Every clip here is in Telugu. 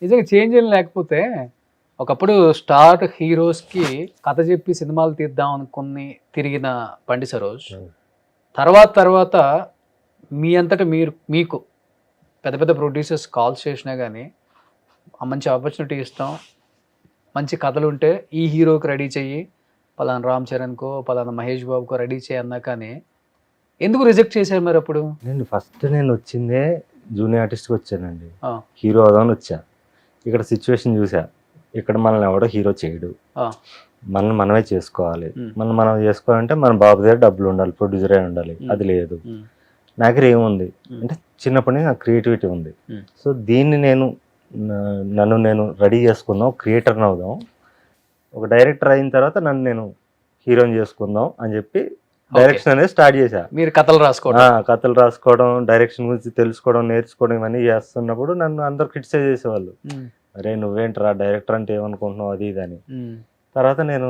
నిజంగా చేంజ్ ఏం లేకపోతే ఒకప్పుడు స్టార్ హీరోస్కి కథ చెప్పి సినిమాలు తీద్దాం అనుకుని తిరిగిన బండి సరోజ్ తర్వాత మీ అంతటా మీకు పెద్ద పెద్ద ప్రొడ్యూసర్స్ కాల్స్ చేసినా కానీ మంచి ఆపర్చునిటీ ఇస్తాం, మంచి కథలు ఉంటే ఈ హీరోకి రెడీ చెయ్యి, పలానా రామ్ చరణ్కో పలానా మహేష్ బాబుకో రెడీ చేయి అన్నా కానీ ఎందుకు రిజెక్ట్ చేశారు మరి అప్పుడు? నేను వచ్చిందే జూనియర్ ఆర్టిస్ట్కి వచ్చానండి, హీరో అవుదామని వచ్చా. ఇక్కడ సిచ్యువేషన్ చూసా, ఇక్కడ మనల్ని ఎవడో హీరో చేయడు, మనమే చేసుకోవాలి. మనం చేసుకోవాలంటే మన బాబు దగ్గర డబ్బులు ఉండాలి, ప్రొడ్యూసరే ఉండాలి. అది లేదు, నా దగ్గర ఏముంది అంటే చిన్నప్పటి నుంచి నాకు క్రియేటివిటీ ఉంది. సో దీన్ని నన్ను నేను రెడీ చేసుకుందాం, క్రియేటర్ని అవుదాం, ఒక డైరెక్టర్ అయిన తర్వాత నన్ను నేను హీరోని చేసుకుందాం అని చెప్పి డైరెక్షన్ అనేది స్టార్ట్ చేశా. మీరు కథలు రాసుకోవడం, డైరెక్షన్ గురించి తెలుసుకోవడం, నేర్చుకోవడం ఇవన్నీ చేస్తున్నప్పుడు నన్ను అందరు క్రిటిసైజ్ చేసేవాళ్ళు. అరే నువ్వేంట్రా డైరెక్టర్ అంటే ఏమనుకుంటున్నావు అది ఇది అని. తర్వాత నేను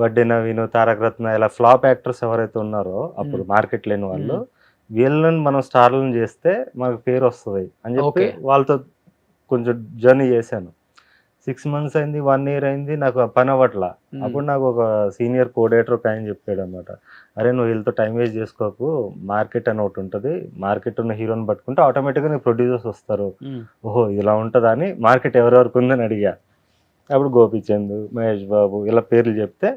వడ్డీ నవీన్, తారక రత్న ఇలా ఫ్లాప్ యాక్టర్స్ ఎవరైతే ఉన్నారో అప్పుడు మార్కెట్ లేని వాళ్ళు, వీళ్ళని మనం స్టార్లను చేస్తే మనకు పేరు వస్తుంది అని చెప్పి వాళ్ళతో కొంచెం జర్నీ చేశాను. 6 months అయింది, 1 year అయింది, నాకు పని అవ్వట్లా. అప్పుడు నాకు ఒక సీనియర్ కోఆర్డినేటర్ ఒక ఆయన చెప్పాడు అనమాట, అరే నువ్వు వీళ్ళతో టైం వేస్ట్ చేసుకోకు, మార్కెట్ అని ఒకటి ఉంటుంది, మార్కెట్ ఉన్న హీరోని పట్టుకుంటే ఆటోమేటిక్గా నీకు ప్రొడ్యూసర్స్ వస్తారు. ఓహో ఇలా ఉంటుందా అని మార్కెట్ ఎవరెవరికి ఉందని అడిగా. అప్పుడు గోపీచంద్, మహేష్ బాబు ఇలా పేర్లు చెప్తే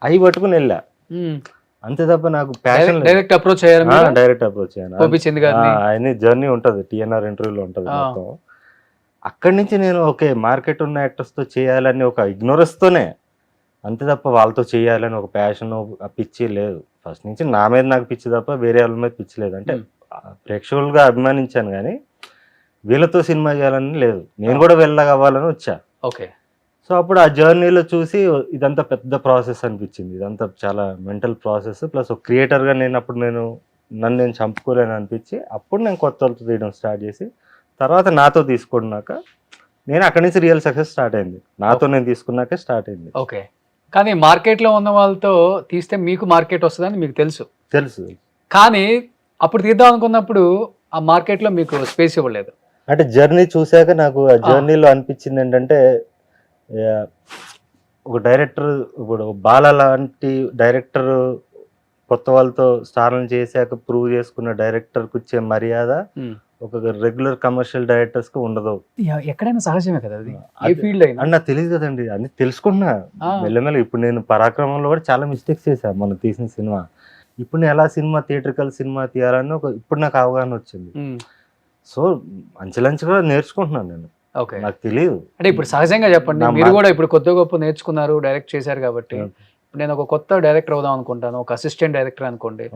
అవి పట్టుకుని వెళ్ళా. అంతే తప్ప నాకు ప్యాషన్ డైరెక్ట్ అప్రోచ్ అయ్యాను. ఆయన జర్నీ ఉంటుంది, టిఎన్ఆర్ ఇంటర్వ్యూలో ఉంటుంది మొత్తం. అక్కడి నుంచి నేను ఓకే మార్కెట్ ఉన్న యాక్టర్స్తో చేయాలని ఒక ఇగ్నోరెన్స్తోనే, అంతే తప్ప వాళ్ళతో చేయాలని ఒక ప్యాషన్ పిచ్చి లేదు. ఫస్ట్ నుంచి నా మీద నాకు పిచ్చి తప్ప వేరే వాళ్ళ మీద పిచ్చి లేదు. అంటే ప్రేక్షకులుగా అభిమానించాను కానీ వీళ్ళతో సినిమా చేయాలని లేదు. నేను కూడా వెళ్ళగవ్వాలని వచ్చా. ఓకే. సో అప్పుడు ఆ జర్నీలో చూసి ఇదంతా పెద్ద ప్రాసెస్ అనిపించింది, ఇదంతా చాలా మెంటల్ ప్రాసెస్, ప్లస్ ఒక క్రియేటర్గా నన్ను నేను చంపుకోలేను అనిపించి అప్పుడు నేను కొత్త వాళ్ళతో తీయడం స్టార్ట్ చేసి తర్వాత నాతో తీసుకున్నాక నేను అక్కడి నుంచి రియల్ సక్సెస్ స్టార్ట్ అయింది. నాతో నేను తీసుకున్నాకే స్టార్ట్ అయింది. ఓకే. కానీ మార్కెట్లో ఉన్న వాళ్ళతో తీస్తే మీకు మార్కెట్ వస్తుందని మీకు తెలుసు. కానీ అప్పుడు తీద్దాం అనుకున్నప్పుడు ఆ మార్కెట్లో మీకు స్పేస్ ఇవ్వలేదు. అంటే జర్నీ చూశాక నాకు ఆ జర్నీలో అనిపించింది ఏంటంటే, ఒక డైరెక్టర్, ఇప్పుడు బాల లాంటి డైరెక్టర్ కొత్త వాళ్ళతో స్టార్లను చేశాక ప్రూవ్ చేసుకున్న డైరెక్టర్కి వచ్చే మర్యాద ఒక రెగ్యులర్ కమర్షియల్ డైరెక్టర్స్ కి ఉండదు. ఎక్కడైనా సహజమే కదా అది, ఏ ఫీల్డ్ అయినా. నాకు తెలియదు కదండి, అన్ని తెలుసుకుంటున్నా మెల్లమెల్ల. ఇప్పుడు నేను పరాక్రమంలో కూడా చాలా మిస్టేక్స్ చేశాను మనం తీసిన సినిమా. ఇప్పుడు నేను ఎలా థియేట్రికల్ సినిమా తీయాలని ఇప్పుడు నాకు అవగాహన వచ్చింది. సో అంచెలంచెగా నేర్చుకుంటున్నాను నేను. నాకు తెలియదు అంటే ఇప్పుడు సహజంగా చెప్పండి, మీరు కూడా ఇప్పుడు కొద్ది గొప్ప నేర్చుకున్నారు, డైరెక్ట్ చేశారు కాబట్టి. నేను ఒక కొత్త డైరెక్టర్ అవుదాం అనుకుంటాను, ఒక అసిస్టెంట్ డైరెక్టర్ అనుకోండి,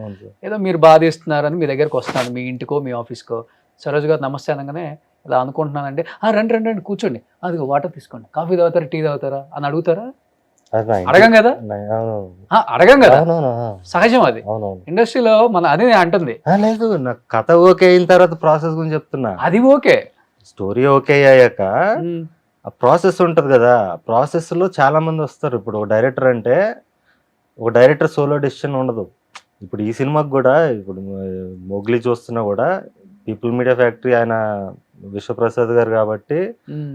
ఏదో మీరు బాధిస్తున్నారని మీ దగ్గరకు వస్తాను, మీ ఇంటికో మీ ఆఫీస్కో, సరోజ్ గారు నమస్తే అనగానే ఇలా అనుకుంటున్నానంటే రండి రండి రండి కూర్చోండి, అది వాటర్ తీసుకోండి, కాఫీ తాగుతారా టీ తాగుతారా అని అడుగుతారా? అడగం కదా, అడగం కదా, సహజం అది. ఇండస్ట్రీలో మన అదే అంటుంది. లేదు, నాకు కథ ఓకే అయిన తర్వాత ప్రాసెస్ గురించి చెప్తున్నా. అది ఓకే, స్టోరీ ఓకే అయ్యాక ఆ ప్రాసెస్ ఉంటుంది కదా, ప్రాసెస్లో చాలా మంది వస్తారు. ఇప్పుడు ఒక డైరెక్టర్ అంటే ఒక డైరెక్టర్ సోలో డెసిషన్ ఉండదు. ఇప్పుడు ఈ సినిమాకి కూడా ఇప్పుడు మొగ్లీ చూస్తున్నా కూడా పీపుల్ మీడియా ఫ్యాక్టరీ ఆయన విశ్వప్రసాద్ గారు కాబట్టి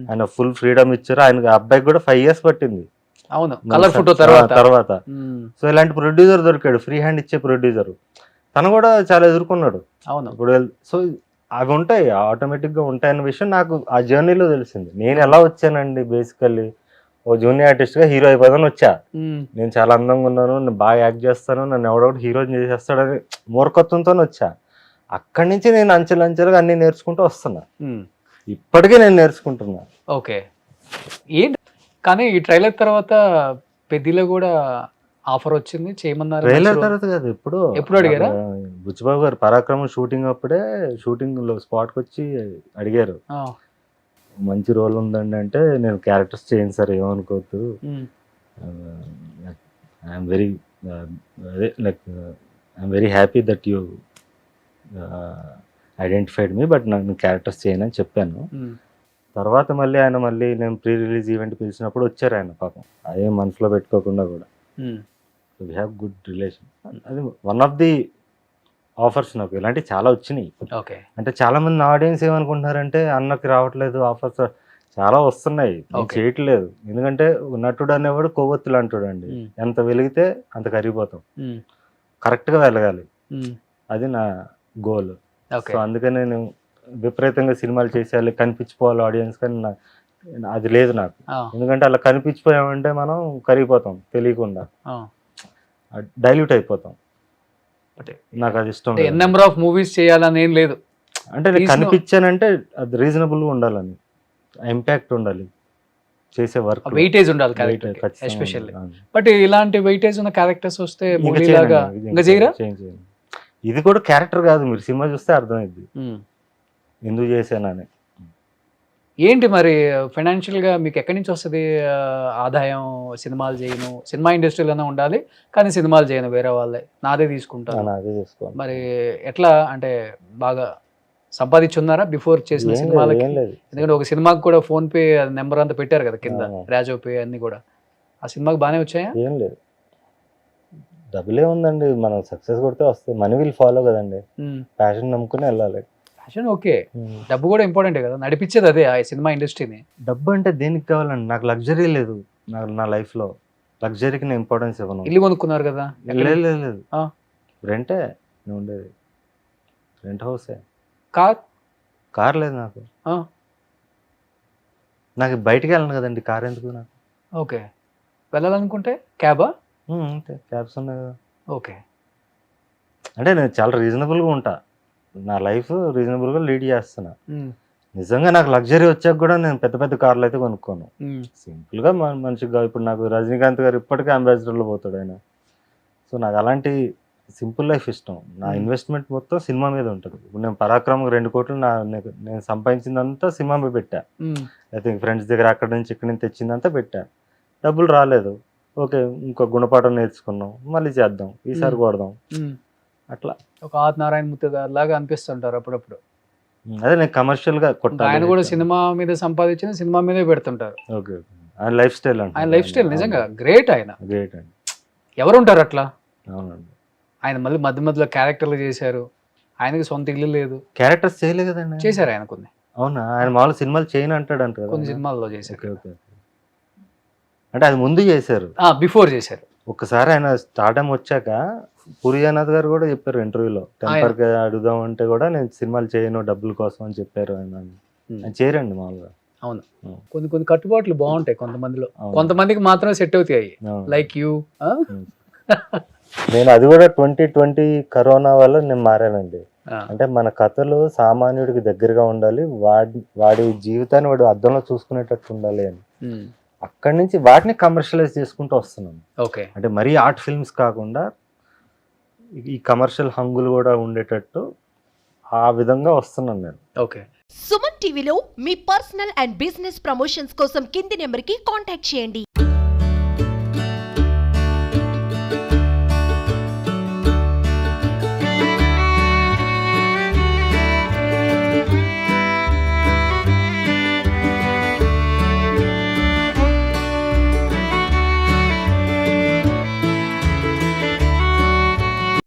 ఆయన ఫుల్ ఫ్రీడమ్ ఇచ్చారు. ఆయనకి అబ్బాయికి కూడా 5 years పట్టింది. అవును, కలర్ ఫోటో తర్వాత. సో ఇలాంటి ప్రొడ్యూసర్ దొరికాడు, ఫ్రీ హ్యాండ్ ఇచ్చే ప్రొడ్యూసర్. తను కూడా చాలా ఎదుర్కొన్నాడు. అవును. ఇప్పుడు సో అవి ఉంటాయి, ఆటోమేటిక్గా ఉంటాయన్న విషయం నాకు ఆ జర్నీలో తెలిసింది. నేను ఎలా వచ్చానండి, బేసికల్లీ ఓ జూనియర్ ఆర్టిస్ట్గా హీరో అయిపోదాని వచ్చా. నేను చాలా అందంగా ఉన్నాను, నేను బాగా యాక్ట్ చేస్తాను, నన్ను ఎవడొకటి హీరోని చేసేస్తాడని మూర్ఖత్వంతో వచ్చా. అక్కడి నుంచి నేను అంచెలంచెలుగా అన్ని నేర్చుకుంటూ వస్తున్నా. ఇప్పటికీ నేను నేర్చుకుంటున్నా. ఓకే. ఏంటి కానీ ఈ ట్రైలర్ తర్వాత పెద్దిలో కూడా ఆఫర్ వచ్చింది, చేయమన్నారు. ట్రైలర్ తర్వాత కాదు, ఎప్పుడు అడిగారా? బుచ్చిబాబు గారు పరాక్రమం షూటింగ్ అప్పుడే షూటింగ్ లో స్పాట్కి వచ్చి అడిగారు, మంచి రోల్ ఉందండి అంటే, నేను క్యారెక్టర్స్ చేయను సార్ ఏమనుకోవద్దు, I'm very happy that you identified me, but నాకు క్యారెక్టర్స్ చేయను అని చెప్పాను. తర్వాత ఆయన నేను ప్రీ రిలీజ్ ఈవెంట్ పిలిచినప్పుడు వచ్చారు ఆయన, పాపం అదే మనసులో పెట్టుకోకుండా కూడా. We have good relation. అది వన్ ఆఫ్ ది ఆఫర్స్. నాకు ఇలాంటివి చాలా వచ్చినాయి. ఓకే. అంటే చాలా మంది ఆడియన్స్ ఏమనుకుంటున్నారంటే అన్నకి రావట్లేదు ఆఫర్స్, చాలా వస్తున్నాయి, నేను Okay. చేయట్లేదు. ఎందుకంటే నటుడు అనేవాడు కొవ్వొత్తులు అంటాడండి, ఉమ్, ఎంత వెలిగితే అంత కరిగిపోతాం. ఉమ్, కరెక్ట్గా వెలగాలి, ఉమ్, అది నా గోల్. ఓకే. సో అందుకని నేను విపరీతంగా సినిమాలు చేసేయాలి, కనిపించిపోవాలి ఆడియన్స్, కానీ అది లేదు నాకు. ఆ, ఎందుకంటే అలా కనిపించిపోయామంటే మనం కరిగిపోతాం తెలియకుండా, ఆ. డైల్యూట్ అయిపోతాం. అంటే నాకు అది ఇష్టం అంటే లేదు. నెంబర్ ఆఫ్ మూవీస్ చేయాలని ఏం లేదు. అంటే నేను తీసిన- కనిపించానంటే అది రీజనబుల్గా ఉండాలని, ఇంపాక్ట్ ఉండాలి చేసే వర్క్, వెయిటేజ్ ఉండాలి క్యారెక్టర్ ఎస్పెషల్లీ. బట్ ఇలాంటి వెయిటేజ్ ఉన్న క్యారెక్టర్స్ వస్తే మూవీ లాగా ఇంకా చేయరా? ఇది కూడా క్యారెక్టర్ కాదు, మీరు సినిమా చూస్తే అర్థమైంది ఉమ్. ఎందుకు చేశానని. ఏంటి మరి ఫైనాన్షియల్ గా మీకు ఎక్కడి నుంచి వస్తుంది ఆదాయం? సినిమాలు చేయను, సినిమా ఇండస్ట్రీలోనే ఉండాలి కానీ సినిమాలు చేయను, వేరే వాళ్ళే నాదే తీసుకుంటాను. అదే చేసుకోవాలి. మరి ఎట్లా అంటే బాగా సంపాదించున్నారా బిఫోర్ చేసిన సినిమాలకి? ఏం లేదు. ఎందుకంటే ఒక సినిమాకి కూడా ఫోన్ పే నెంబర్ అంతా పెట్టారు కదా కింద, అవును. రాజో పే అన్ని కూడా. ఆ సినిమాకి బాగానే వచ్చాయా? ఏం లేదు, డబ్బులే ఉందండి, మనం సక్సెస్ కొడితే వస్తాయి. మనీ విల్ ఫాలో కదండి, ప్యాషన్ నమ్ముకుని వెళ్ళాలి. ఫ్యాషన్ ఓకే, డబ్బు కూడా ఇంపార్టెంటే కదా, నడిపించేది అదే ఆ సినిమా ఇండస్ట్రీని. డబ్బు అంటే దేనికి కావాలండి, నాకు లగ్జరీ లేదు. నా లైఫ్లో లగ్జరీకి నేను ఇంపార్టెన్స్ ఇవ్వను. ఇల్లు కొనుక్కున్నారు కదా? లేదు లేదు లేదు, ఆ. రెంటే నేను ఉండేది, రెంట్ హౌసే. కార్? కార్ లేదు నాకు. ఆ. నాకు బయటికి వెళ్ళను కదండి, కార్ ఎందుకు నాకు. ఓకే, వెళ్ళాలనుకుంటే క్యాబా? అంతే, క్యాబ్స్ ఉన్నాయి కదా. ఓకే. అంటే నేను చాలా రీజనబుల్గా ఉంటా, నా లైఫ్ రీజనబుల్గా లీడ్ చేస్తున్నా. నిజంగా నాకు లగ్జరీ వచ్చాక కూడా నేను పెద్ద పెద్ద కార్లు అయితే కొనుక్కోను, సింపుల్గా మంచిగా. ఇప్పుడు నాకు రజనీకాంత్ గారు ఇప్పటికే అంబాసిడర్లో పోతాడు ఆయన. సో నాకు అలాంటి సింపుల్ లైఫ్ ఇష్టం. నా ఇన్వెస్ట్మెంట్ మొత్తం సినిమా మీద ఉంటుంది. ఇప్పుడు నేను పరాక్రమం 2 కోట్లు నేను సంపాదించిందంతా సినిమా మీద పెట్టా. అయితే ఫ్రెండ్స్ దగ్గర అక్కడి నుంచి ఇక్కడి నుంచి తెచ్చిందంతా పెట్టా, డబ్బులు రాలేదు. ఓకే, ఇంకో గుణపాఠం నేర్చుకున్నాం, మళ్ళీ చేద్దాం, ఈసారి కొడదాం, అట్లా. ఒక ఆది నారాయణ మూర్తి గారు లాగా అనిపిస్తుంటారు అప్పుడప్పుడు. అదే నేను కమర్షియల్గా కొట్టాలి. ఆయన కూడా సినిమా మీద సంపాదించిన సినిమా మీదే పెడుతుంటారు. ఓకే, ఆయన లైఫ్ స్టైల్ అంటే, ఆయన లైఫ్ స్టైల్ నిజంగా గ్రేట్. ఆయన గ్రేట్ అండి. ఎవరు ఉంటారు అట్లా? అవునండి. ఆయన మళ్ళీ మధ్య మధ్యలో క్యారెక్టర్లు చేశారు, ఆయనకి సొంత ఇల్లు లేదు. క్యారెక్టర్స్ చేయలేదు కదండి. చేశారు ఆయన కొన్ని. అవునా, ఆయన మామూలు సినిమాలు చేయను అంటాడు అంట కదా. కొన్ని సినిమాల్లో చేశారు. ఓకే ఓకే, అంటే అది ముందు చేశారు, బిఫోర్ చేశారు. ఒక్కసారి ఆయన స్టార్డమ్ వచ్చాక పూరియానాథ్ గారు కూడా చెప్పారు ఇంటర్వ్యూలో, టెంపర్గా అడుగుదాం అంటే కూడా నేను సినిమాలు చేయను డబ్బుల కోసం అని చెప్పారు ఆయన. చేయరండి మామూలుగా. అవును, కొన్ని కట్టుబాట్లు బాగుంటాయి కొంతమందిలో, కొంతమందికి మాత్రమే సెట్ అవుతాయి. Like you. నేను అది కూడా 2020 కరోనా వల్ల నేను మారానండి. అంటే మన కథలు సామాన్యుడికి దగ్గరగా ఉండాలి, వాడి జీవితాన్ని వాడు అద్దంలో చూసుకునేటట్టు ఉండాలి అని అక్కడి నుంచి వాటిని కమర్షియలైజ్ చేసుకుంటూ వస్తున్నాను. ఓకే, అంటే మరీ ఆర్ట్ ఫిల్మ్స్ కాకుండా ఈ కమర్షియల్ హంగులు కూడా ఉండేటట్టు ఆ విధంగా వస్తున్నాను నేను. ఓకే. సుమన్ టీవీలో మీ పర్సనల్ అండ్ బిజినెస్ ప్రమోషన్స్ కోసం కింది నెంబర్కి కాంటాక్ట్ చేయండి.